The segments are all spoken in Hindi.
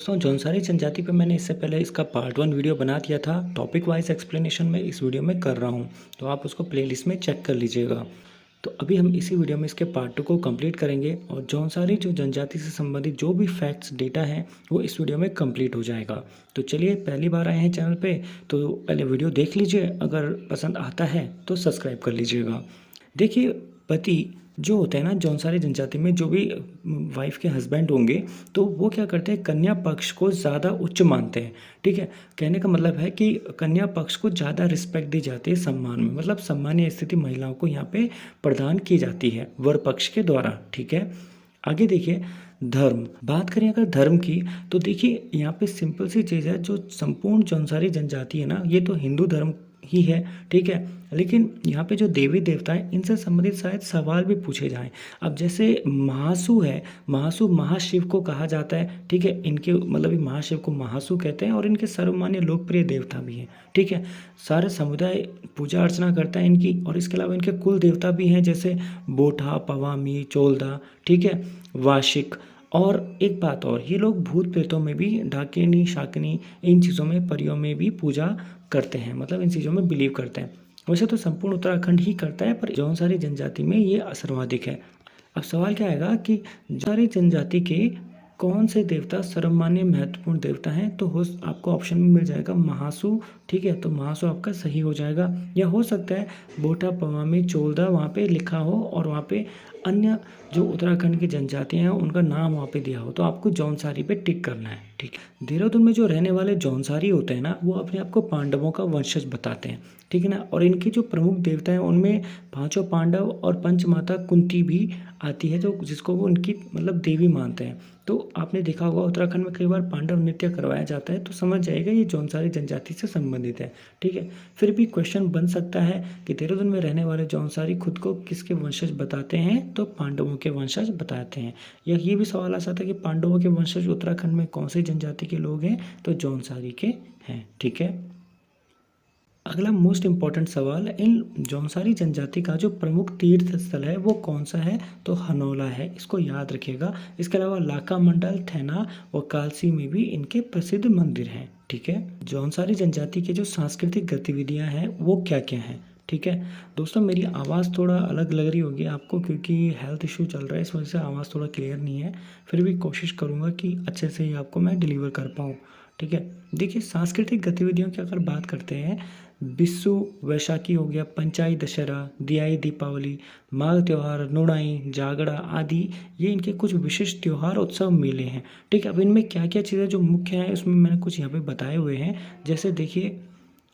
दोस्तों जौनसारी जनजाति पे मैंने इससे पहले इसका पार्ट 1 वीडियो बना दिया था। टॉपिक वाइज एक्सप्लेनेशन में इस वीडियो में कर रहा हूँ, तो आप उसको प्लेलिस्ट में चेक कर लीजिएगा। तो अभी हम इसी वीडियो में इसके पार्ट 2 को कंप्लीट करेंगे और जौनसारी जो जनजाति से संबंधित जो भी फैक्ट्स डेटा हैं वो इस वीडियो में कंप्लीट हो जाएगा। तो चलिए, पहली बार आए हैं चैनल पे तो पहले वीडियो देख लीजिए, अगर पसंद आता है तो सब्सक्राइब कर लीजिएगा। देखिए, पति जो होते हैं ना जौनसारी जनजाति में, जो भी वाइफ के हस्बैंड होंगे तो वो क्या करते हैं, कन्या पक्ष को ज़्यादा उच्च मानते हैं। ठीक है, कहने का मतलब है कि कन्या पक्ष को ज़्यादा रिस्पेक्ट दी जाती है सम्मान में, मतलब सम्मानीय स्थिति महिलाओं को यहाँ पे प्रदान की जाती है वर पक्ष के द्वारा। ठीक है, आगे देखिए, धर्म बात करें अगर धर्म की, तो देखिए यहाँ पे सिंपल सी चीज़ है, जो संपूर्ण जौनसारी जनजाति है ना, ये तो हिंदू धर्म ही है। ठीक है, लेकिन यहाँ पे जो देवी देवता है इनसे संबंधित शायद सवाल भी पूछे जाएं। अब जैसे महासु है, महासु महाशिव को कहा जाता है। ठीक है, इनके मतलब महाशिव को महासु कहते हैं और इनके सर्वमान्य लोकप्रिय देवता भी हैं। ठीक है, सारे समुदाय पूजा अर्चना करता है इनकी, और इसके अलावा इनके कुल देवता भी हैं, जैसे बोठा, पवामी, चोलदा, ठीक है, वाशिक। और एक बात और, ये लोग भूत प्रेतों में भी, डाकिनी शाकिनी, इन चीज़ों में, परियों में भी पूजा करते हैं, मतलब इन चीज़ों में बिलीव करते हैं। वैसे तो संपूर्ण उत्तराखंड ही करता है, पर जौनसारी जनजाति में ये सर्वाधिक है। अब सवाल क्या आएगा कि जौनसारी जनजाति के कौन से देवता सर्वमान्य महत्वपूर्ण देवता हैं, तो हो आपको ऑप्शन में मिल जाएगा महासु। ठीक है, तो महासु आपका सही हो जाएगा, या हो सकता है बोटा, पवामी, चोलदा वहाँ पे लिखा हो और वहाँ पे अन्य जो उत्तराखंड की जनजातियाँ हैं उनका नाम वहाँ पे दिया हो, तो आपको जौनसारी पे टिक करना है। ठीक है, देहरादून में जो रहने वाले जौनसारी होते हैं ना, वो अपने आप को पांडवों का वंशज बताते हैं। ठीक है ना, और इनके जो प्रमुख देवता हैं उनमें पांचों पांडव और पंचमाता कुंती भी आती है, जो जिसको वो उनकी मतलब देवी मानते हैं। तो आपने देखा होगा उत्तराखंड में कई बार पांडव नृत्य करवाया जाता है, तो समझ जाएगा ये जौनसारी जनजाति से संबंधित है। ठीक है, फिर भी क्वेश्चन बन सकता है कि देहरादून में रहने वाले जौनसारी खुद को किसके वंशज बताते हैं, तो पांडवों के वंशज बताते हैं। या ये भी सवाल आ सकता है कि पांडवों के वंशज उत्तराखंड में कौन सी जनजाति के लोग हैं, तो जौनसारी के हैं। ठीक है, अगला मोस्ट इम्पॉर्टेंट सवाल, इन जौनसारी जनजाति का जो प्रमुख तीर्थ स्थल है वो कौन सा है, तो हनौला है, इसको याद रखिएगा। इसके अलावा लाका मंडल, थैना और कालसी में भी इनके प्रसिद्ध मंदिर हैं। ठीक है, जौनसारी जनजाति के जो सांस्कृतिक गतिविधियां हैं वो क्या क्या हैं। ठीक है दोस्तों, मेरी आवाज़ थोड़ा अलग लग रही होगी आपको, क्योंकि हेल्थ इशू चल रहा है, इस वजह से आवाज़ थोड़ा क्लियर नहीं है। फिर भी कोशिश करूँगा कि अच्छे से ही आपको मैं डिलीवर कर पाऊँ। ठीक है, देखिए, सांस्कृतिक गतिविधियों की अगर बात करते हैं, बिस्सु वैशाखी हो गया, पंचाई दशहरा, दियाई दीपावली, माघ त्योहार, नुड़ाई, जागड़ा आदि, ये इनके कुछ विशिष्ट त्योहार, उत्सव, मेले हैं। ठीक है, अब इनमें क्या क्या चीज़ें जो मुख्य हैं उसमें मैंने कुछ यहाँ पे बताए हुए हैं। जैसे देखिए,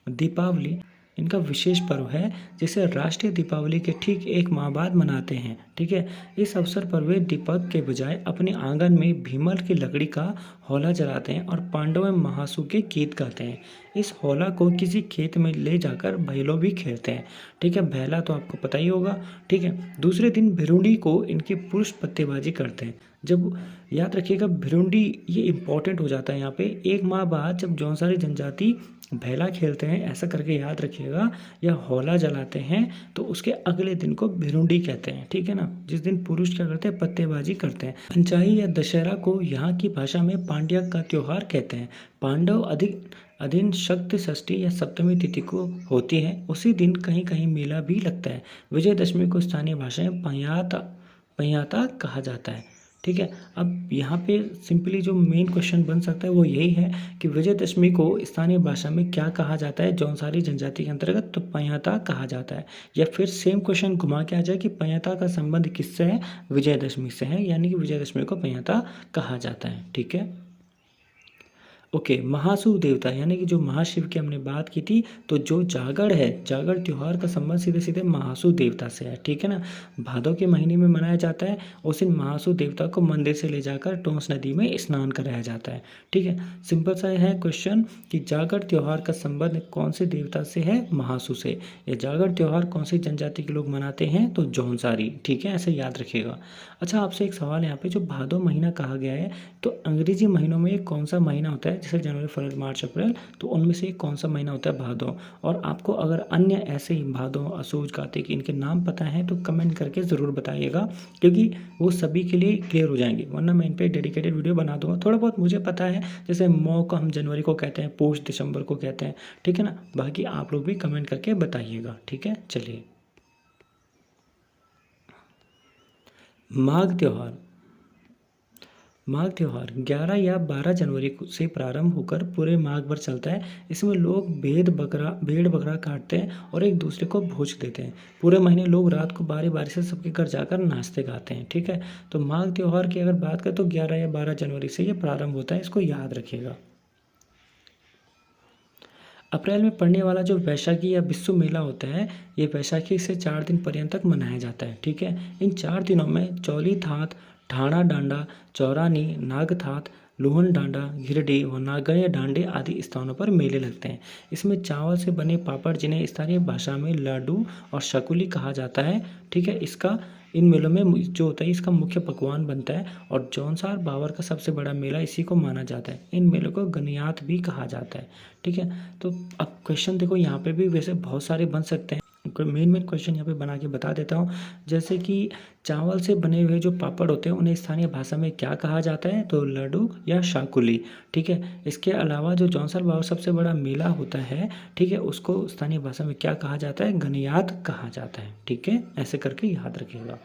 दीपावली इनका विशेष पर्व है, जिसे राष्ट्रीय दीपावली के ठीक 1 माह बाद मनाते हैं। ठीक है, इस अवसर पर वे दीपक के बजाय अपने आंगन में भीमल की लकड़ी का हौला जलाते हैं और पांडव एवं महासु के गीत गाते हैं। इस हौला को किसी खेत में ले जाकर भैलो भी खेलते हैं। ठीक है, भैला तो आपको पता ही होगा। ठीक है, दूसरे दिन भिरुंडी को इनके पुरुष पत्तेबाजी करते हैं। जब याद रखिएगा, भिरुंडी ये इंपॉर्टेंट हो जाता है यहाँ पे, 1 माह बाद जब जौनसारी जनजाति भैला खेलते हैं, ऐसा करके याद रखिएगा, या हौला जलाते हैं, तो उसके अगले दिन को भिरुंडी कहते हैं। ठीक है ना, जिस दिन पुरुष क्या करते हैं, पत्तेबाजी करते हैं। पंचाई या दशहरा को यहाँ की भाषा में पांड्या का त्योहार कहते हैं। पांडव अधीन शक्ति षष्ठी या सप्तमी तिथि को होती है, उसी दिन कहीं कहीं मेला भी लगता है। विजयदशमी को स्थानीय भाषा में पयाता कहा जाता है। ठीक है, अब यहाँ पे सिंपली जो मेन क्वेश्चन बन सकता है वो यही है कि विजयदशमी को स्थानीय भाषा में क्या कहा जाता है जौनसारी जनजाति के अंतर्गत, तो पयाता कहा जाता है। या फिर सेम क्वेश्चन घुमा के आ जाए कि पयाता का संबंध किससे है, विजयदशमी से है, यानी कि विजयदशमी को पयाता कहा जाता है। ठीक है, ओके, महासु देवता यानी कि जो महाशिव की हमने बात की थी, तो जो जागड़ है, जागड़ त्योहार का संबंध सीधे सीधे महासु देवता से है। ठीक है ना, भादों के महीने में मनाया जाता है। उस दिन महासु देवता को मंदिर से ले जाकर टोंस नदी में स्नान कराया जाता है। ठीक है, सिंपल सा है क्वेश्चन कि जागड़ त्योहार का संबंध कौन से देवता से है, महासु से। या जागड़ त्योहार कौन सी जनजाति के लोग मनाते हैं, तो जौनसारी। ठीक है, ऐसे याद रखिएगा। अच्छा, आपसे एक सवाल यहाँ पे, जो भादो महीना कहा गया है, तो अंग्रेजी महीनों में कौन सा महीना होता है जैसे जनवरी, फरवरी, मार्च, अप्रैल, तो उनमें से कौन सा महीना होता है भादो। और आपको अगर अन्य ऐसे ही भादो, असोज, कार्तिक इनके नाम पता है तो कमेंट करके ज़रूर बताइएगा, क्योंकि वो सभी के लिए क्लियर हो जाएंगे, वरना मैं इन पर डेडिकेटेड वीडियो बना दूंगा। थोड़ा बहुत मुझे पता है, जैसे मौ को हम जनवरी को कहते हैं, पोष दिसंबर को कहते हैं, ठीक है ना। बाकी आप लोग भी कमेंट करके बताइएगा, ठीक है। चलिए, माघ त्यौहार। माघ त्यौहार 11 या 12 जनवरी से प्रारंभ होकर पूरे माघ भर चलता है। इसमें लोग भेड़ बकरा काटते हैं और एक दूसरे को भोज देते हैं। पूरे महीने लोग रात को बारी बारी से सबके घर जाकर नाचते गाते हैं, ठीक है। तो माघ त्यौहार की अगर बात करें तो 11 या 12 जनवरी से ये प्रारंभ होता है, इसको याद रखिएगा। अप्रैल में पड़ने वाला जो वैशाखी या बिस्सु मेला होता है, ये वैशाखी से 4 दिन पर्यंत तक मनाया जाता है, ठीक है। इन 4 दिनों में चौली थात, ठाणा डांडा, चौरानी, नागथात, लूहन डांडा, गिरडी व नागय डांडे आदि स्थानों पर मेले लगते हैं। इसमें चावल से बने पापड़, जिन्हें स्थानीय भाषा में लड्डू और शकुली कहा जाता है, ठीक है, इसका इन मेलों में जो होता है इसका मुख्य पकवान बनता है। और जौनसार बावर का सबसे बड़ा मेला इसी को माना जाता है। इन मेलों को गनियात भी कहा जाता है, ठीक है। तो अब क्वेश्चन देखो, यहाँ पे भी वैसे बहुत सारे बन सकते हैं। मेन क्वेश्चन यहाँ पे बना के बता देता हूँ। जैसे कि चावल से बने हुए जो पापड़ होते हैं उन्हें स्थानीय भाषा में क्या कहा जाता है, तो लड्डू या शाकुली, ठीक है। इसके अलावा जो जौनसार बावर सबसे बड़ा मेला होता है, ठीक है, उसको स्थानीय भाषा में क्या कहा जाता है, गनियात कहा जाता है, ठीक है। ऐसे करके याद रखिएगा।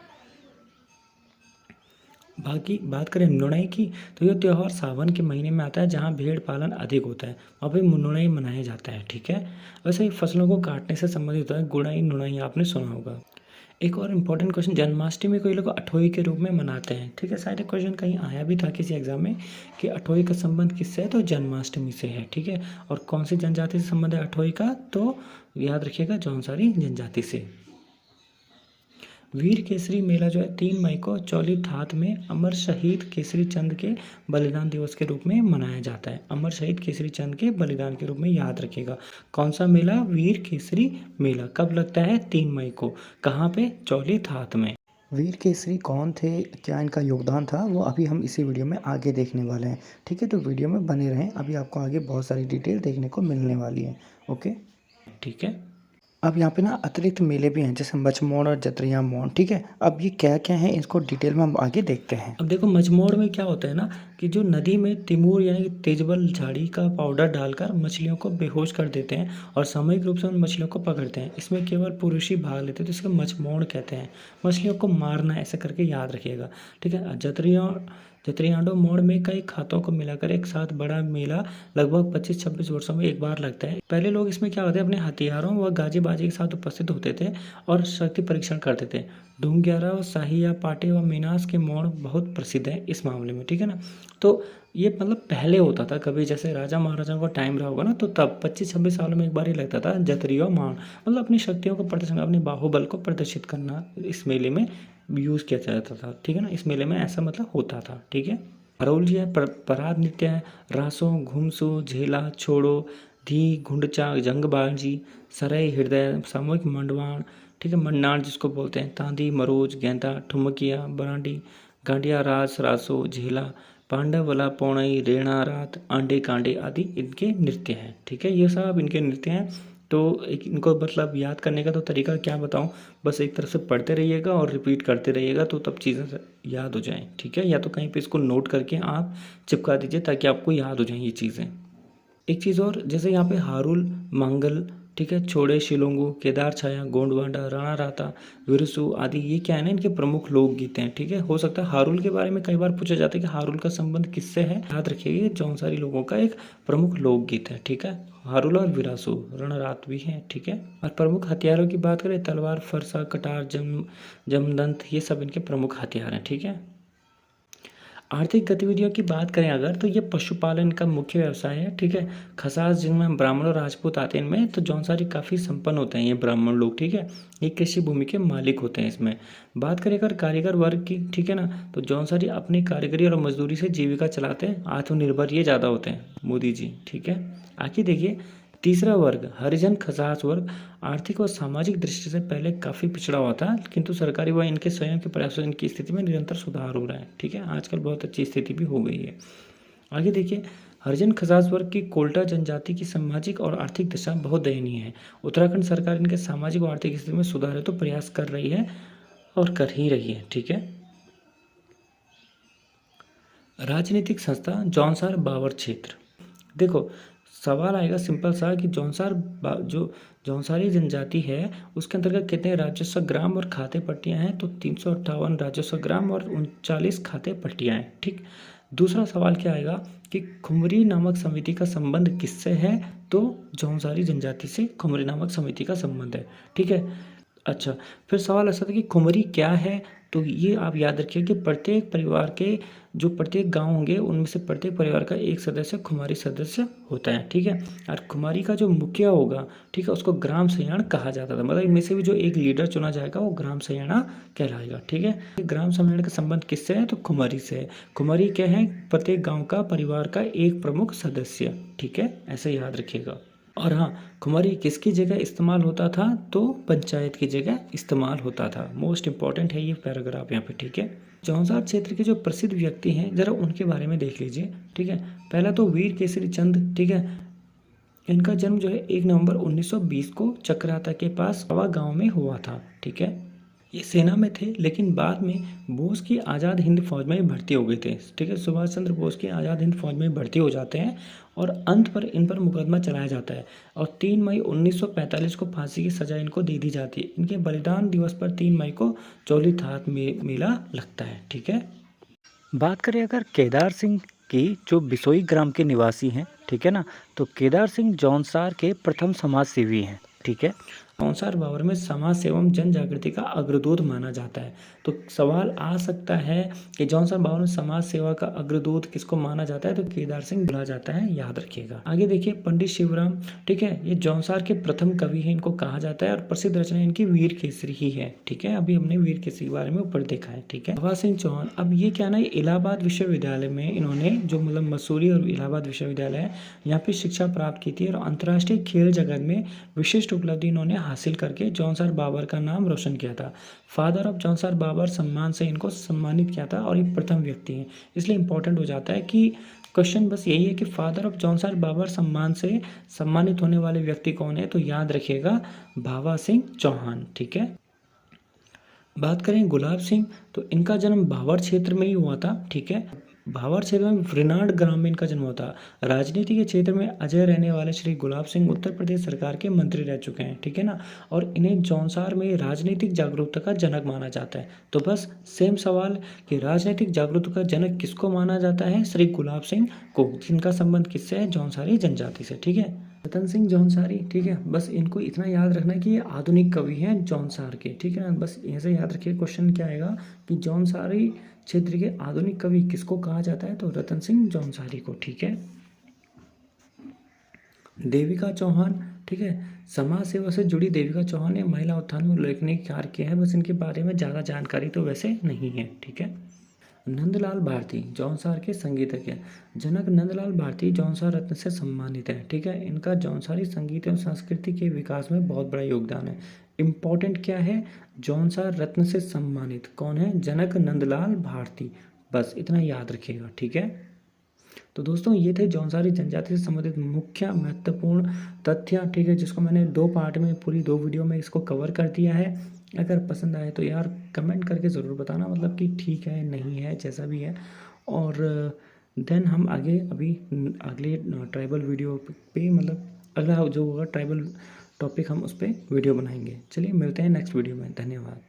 बाकी बात करें नुणई की, तो यह त्यौहार सावन के महीने में आता है, जहाँ भेड़ पालन अधिक होता है, वहाँ पे नुणई मनाया जाता है, ठीक है। वैसे ही फसलों को काटने से संबंधित होता है गुड़ाई, नुणई आपने सुना होगा। एक और इम्पोर्टेंट क्वेश्चन, जन्माष्टमी को ये लोग अठोई के रूप में मनाते हैं, ठीक है। शायद एक क्वेश्चन कहीं आया भी था किसी एग्जाम में कि अठोई का संबंध किससे है, तो जन्माष्टमी से है, ठीक है। और कौन सी जनजाति से संबंध है अठोई का, तो याद रखिएगा जौनसारी जनजाति से। वीर केसरी मेला जो है 3 मई को चौली थात में अमर शहीद केसरी चंद के बलिदान दिवस के रूप में मनाया जाता है। अमर शहीद केसरी चंद के बलिदान के रूप में याद रखिएगा। कौन सा मेला, वीर केसरी मेला। कब लगता है, 3 मई को। कहाँ पे, चौली थात में। वीर केसरी कौन थे, क्या इनका योगदान था, वो अभी हम इसी वीडियो में आगे देखने वाले हैं, ठीक है। तो वीडियो में बने रहें, अभी आपको आगे बहुत सारी डिटेल देखने को मिलने वाली है, ओके, ठीक है। अब यहाँ पे ना अतिरिक्त मेले भी हैं, जैसे मचमोड़ और जतरिया मोड़, ठीक है। अब ये क्या क्या है, इसको डिटेल में हम आगे देखते हैं। अब देखो मचमोड़ में क्या होता है ना, कि जो नदी में तिमूर यानी कि तेजबल झाड़ी का पाउडर डालकर मछलियों को बेहोश कर देते हैं और सामूहिक रूप से उन मछलियों को पकड़ते हैं। इसमें केवल पुरुष ही भाग लेते हैं, तो इसको मचमोड़ कहते हैं। मछलियों को मारना, ऐसे करके याद रखिएगा, ठीक है। जतरियाडो मोड़ में कई खातों को मिलाकर एक साथ बड़ा मेला लगभग 25-26 वर्षों में एक बार लगता है। पहले लोग इसमें क्या होते हैं, अपने हथियारों व गाजी बाजी के साथ उपस्थित होते थे और शक्ति परीक्षण करते थे। डूंग्यारा और शाहिया पाटे व मीनास के मोड़ बहुत प्रसिद्ध है इस मामले में, ठीक है ना। तो ये मतलब पहले होता था, कभी जैसे राजा महाराजाओं का टाइम रहा होगा ना, तो तब 25-26 सालों में एक बार ही लगता था जतरिया मोड़। मतलब अपनी शक्तियों को प्रदर्शन, अपने बाहुबल को प्रदर्शित करना इस मेले में यूज़ किया जाता था, ठीक है ना। इस मेले में ऐसा मतलब होता था, ठीक है। हरोली है, परात नृत्य है, रासो, घुमसू, झेला, छोड़ो, धी, घुंडचा, जंगबाजी, सरई, हृदय, सामूहिक मंडवाण, ठीक है, मन्नाड़ जिसको बोलते हैं, तांदी, मरोज, गेंदा, ठुमकिया, बरांडी, गांडिया, रास, रासो, झेला, पांडवला, पौणई, रेणा, रात, आंडे कांडे आदि इनके नृत्य हैं, ठीक है। ये सब इनके नृत्य हैं। तो एक इनको मतलब याद करने का तो तरीका क्या बताऊं, बस एक तरफ से पढ़ते रहिएगा और रिपीट करते रहिएगा, तो तब चीज़ें याद हो जाएं, ठीक है। या तो कहीं पे इसको नोट करके आप चिपका दीजिए ताकि आपको याद हो जाएं ये चीज़ें। एक चीज़ और, जैसे यहाँ पे हारुल, मंगल, ठीक है, छोड़े, शिलोंगू, केदार छाया, गोंडवाडा, राणा राता, विरसु आदि, ये क्या है ना, इनके प्रमुख लोकगीत हैं, ठीक है। हो सकता है हारुल के बारे में कई बार पूछा जाता है कि हारुल का संबंध किससे है, याद रखिए ये जौनसारी लोगों का एक प्रमुख लोकगीत है, ठीक है। हारुल और विरासु, रणरात भी है, ठीक है। और प्रमुख हथियारों की बात करें, तलवार, फरसा, कटार, जमदंत, ये सब इनके प्रमुख हथियार हैं, ठीक है। आर्थिक गतिविधियों की बात करें अगर, तो ये पशुपालन का मुख्य व्यवसाय है, ठीक है। खसास जिनमें ब्राह्मण और राजपूत आते हैं इनमें, तो जौनसारी काफ़ी संपन्न होते हैं ये ब्राह्मण लोग, ठीक है। ये कृषि भूमि के मालिक होते हैं इसमें। बात करें अगर कारीगर वर्ग की, ठीक है ना, तो जौनसारी अपनी कारीगरी और मजदूरी से जीविका चलाते हैं, आत्मनिर्भर ये ज़्यादा होते हैं मोदी जी, ठीक है। आगे देखिए, तीसरा वर्ग हरिजन खसास वर्ग आर्थिक और सामाजिक दृष्टि से पहले काफ़ी पिछड़ा हुआ था, किंतु सरकारी व इनके स्वयं के प्रयासों से इनकी स्थिति में निरंतर सुधार हो रहा है, ठीक है। आजकल बहुत अच्छी स्थिति भी हो गई है। आगे देखिए, हरिजन खसास वर्ग की कोल्टा जनजाति की सामाजिक और आर्थिक दशा बहुत दयनीय है। उत्तराखंड सरकार इनके सामाजिक और आर्थिक स्थिति में सुधार हेतु प्रयास कर रही है और कर ही रही है। ठीक है। राजनीतिक संस्था जौनसार बावर क्षेत्र। देखो सवाल आएगा सिंपल सा कि जो जौनसारी जनजाति है उसके अंतर्गत कितने राजस्व ग्राम और खाते पट्टियां हैं, तो 358 राजस्व ग्राम और 39 खाते पट्टियां हैं। ठीक। दूसरा सवाल क्या आएगा कि खुमरी नामक समिति का संबंध किससे है, तो जौनसारी जनजाति से खुमरी नामक समिति का संबंध है। ठीक है। अच्छा, फिर सवाल ऐसा था कि खुमरी क्या है, तो ये आप याद रखिए कि प्रत्येक परिवार के जो प्रत्येक गांव होंगे उनमें से प्रत्येक परिवार का एक सदस्य खुमारी सदस्य होता है। ठीक है। और खुमारी का जो मुखिया होगा, ठीक है, उसको ग्राम सयाण कहा जाता था। मतलब इनमें से भी जो एक लीडर चुना जाएगा वो ग्राम सयाणा कहलाएगा। ठीक है। ग्राम सयाण का संबंध किससे है, तो खुमारी से है। खुमारी क्या है, प्रत्येक गाँव का परिवार का एक प्रमुख सदस्य। ठीक है, ऐसे याद रखिएगा। और हाँ, खुमारी किसकी जगह इस्तेमाल होता था, तो पंचायत की जगह इस्तेमाल होता था। मोस्ट इंपॉर्टेंट है ये पैराग्राफ यहाँ पे। ठीक है। जौनसार क्षेत्र के जो प्रसिद्ध व्यक्ति हैं जरा उनके बारे में देख लीजिए। ठीक है। पहला तो वीर केसरी चंद। ठीक है। इनका जन्म जो है 1 नवंबर 1920 को चक्राता के पास हवा गांव में हुआ था। ठीक है। ये सेना में थे लेकिन बाद में बोस की आज़ाद हिंद फौज में भर्ती हो गए थे। ठीक है। सुभाष चंद्र बोस की आज़ाद हिंद फौज में भर्ती हो जाते हैं और अंत पर इन पर मुकदमा चलाया जाता है और 3 मई 1945 को फांसी की सजा इनको दे दी जाती है। इनके बलिदान दिवस पर 3 मई को चौलीथात मेला लगता है। ठीक है। बात करें अगर केदार सिंह की, जो बिसोई ग्राम के निवासी हैं, ठीक है ना, तो केदार सिंह जौनसार के प्रथम समाज सेवी हैं। ठीक है। जौनसार बावर में समाज एवं जन जागृति का अग्रदूत माना जाता है। तो सवाल आ सकता है कि जौनसार बावर में समाज सेवा का अग्रदूत किसको माना जाता है, तो केदार सिंह बोला जाता है, याद रखिएगा। आगे देखिए पंडित शिवराम। ठीक है। ये जौनसार के प्रथम कवि हैं, इनको कहा जाता है और प्रसिद्ध रचना इनकी वीर केसरी ही है। ठीक है। अभी हमने वीर केसरी के बारे में ऊपर देखा है। ठीक है। बाबा सिंह चौहान, अब ये क्या ना, इलाहाबाद विश्वविद्यालय में इन्होंने जो मतलब मसूरी और इलाहाबाद विश्वविद्यालय है यहाँ पे शिक्षा प्राप्त की थी और अंतर्राष्ट्रीय खेल जगत में विशिष्ट उपलब्धि इन्होंने हासिल करके जौनसार बाबर का नाम रोशन किया था। फादर ऑफ जौनसार बाबर सम्मान से इनको सम्मानित किया था और ये प्रथम व्यक्ति हैं। इसलिए इंपॉर्टेंट हो जाता है कि क्वेश्चन बस यही है कि फादर ऑफ जौनसार बाबर सम्मान से सम्मानित होने वाले व्यक्ति कौन है, तो याद रखिएगा बाबा सिंह चौहान। ठीक है। बात करें गुलाब सिंह, तो इनका जन्म भावर क्षेत्र में ही हुआ था। ठीक है। भावर क्षेत्र में वृनाड ग्राम में इनका जन्म होता। राजनीति के क्षेत्र में अजय रहने वाले श्री गुलाब सिंह उत्तर प्रदेश सरकार के मंत्री रह चुके हैं। ठीक है ना। और इन्हें जौनसार में राजनीतिक जागरूकता का जनक माना जाता है। तो बस सेम सवाल कि राजनीतिक जागरूकता का जनक किसको माना जाता है, श्री गुलाब सिंह को, जिनका संबंध किससे है, जौनसारी जनजाति से। ठीक है। रतन सिंह जौनसारी। ठीक है। बस इनको इतना याद रखना कि ये आधुनिक कवि हैं जौनसार के। ठीक है ना। बस ऐसे याद रखिए। क्वेश्चन क्या आएगा कि जौनसारी क्षेत्र के आधुनिक कवि किसको कहा जाता है, तो रतन सिंह जौनसारी को। ठीक है। देविका चौहान। ठीक है। समाज सेवा से जुड़ी देविका चौहान ने महिला उत्थान में उल्लेखनीय कार्य किया है। बस इनके बारे में ज़्यादा जानकारी तो वैसे नहीं है। ठीक है। नंदलाल भारती जौनसार के संगीतज्ञ। जनक नंदलाल भारती जौनसार रत्न से सम्मानित है। ठीक है। इनका जौनसारी संगीत एवं संस्कृति के विकास में बहुत बड़ा योगदान है। इम्पोर्टेंट क्या है, जौनसार रत्न से सम्मानित कौन है, जनक नंदलाल भारती। बस इतना याद रखिएगा। ठीक है। तो दोस्तों ये थे जौनसारी जनजाति से संबंधित मुख्य महत्वपूर्ण तथ्य। ठीक है। जिसको मैंने 2 पार्ट में पूरी 2 वीडियो में इसको कवर कर दिया है। अगर पसंद आए तो यार कमेंट करके ज़रूर बताना, मतलब कि ठीक है नहीं है जैसा भी है। और देन हम आगे अभी अगले ट्राइबल वीडियो पे, मतलब अगला जो होगा ट्राइबल टॉपिक, हम उस पर वीडियो बनाएंगे। चलिए मिलते हैं नेक्स्ट वीडियो में। धन्यवाद।